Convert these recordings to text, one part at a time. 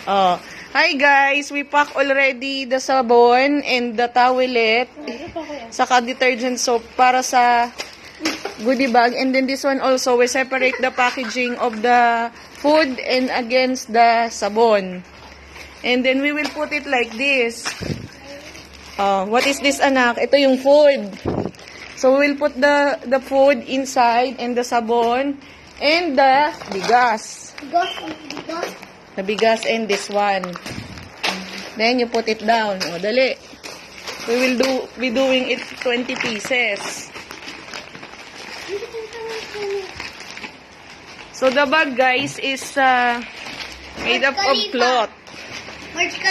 Oh. Hi guys, we pack already the sabon and the towelette, saka detergent soap para sa goodie bag. And then this one also, we separate the packaging of the food and against the sabon. And then we will put it like this. What is this, anak? Ito yung food. So we will put the food inside and the sabon and the bigas. The bigas and this one. Then you put it down. O, dali. We will be doing it 20 pieces. So the bag, guys, is made up of cloth.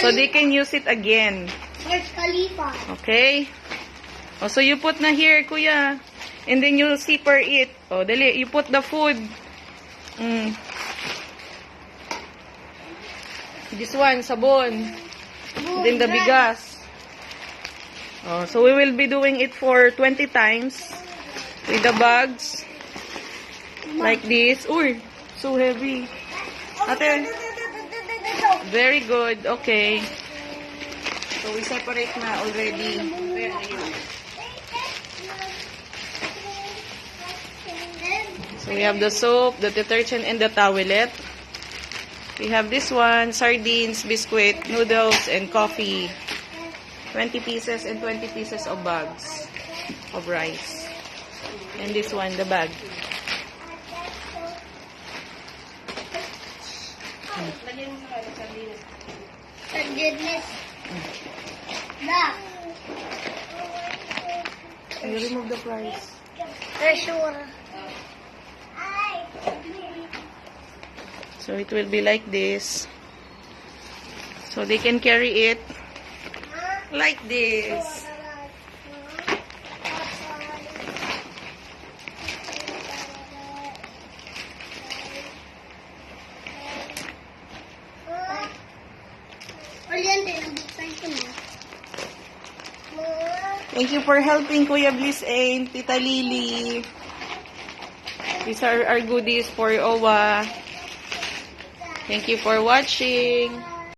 So they can use it again. Okay? O, so you put na here, kuya. And then you zipper it. O, dali. You put the food. This one, sabon. Then the bigas. Oh, so we will be doing it for 20 times with the bags. Like this. Uy, so heavy. Ate. Very good. Okay. So we separate na already. So we have the soap, the detergent, and the towelette. We have this one, sardines, biscuit, noodles, and coffee. 20 pieces and 20 pieces of bags of rice. And this one, the bag. You remove the price. So it will be like this. So they can carry it like this. Thank you for helping, Kuya Bliss and Tita Lily. These are our goodies for OWA. Thank you for watching.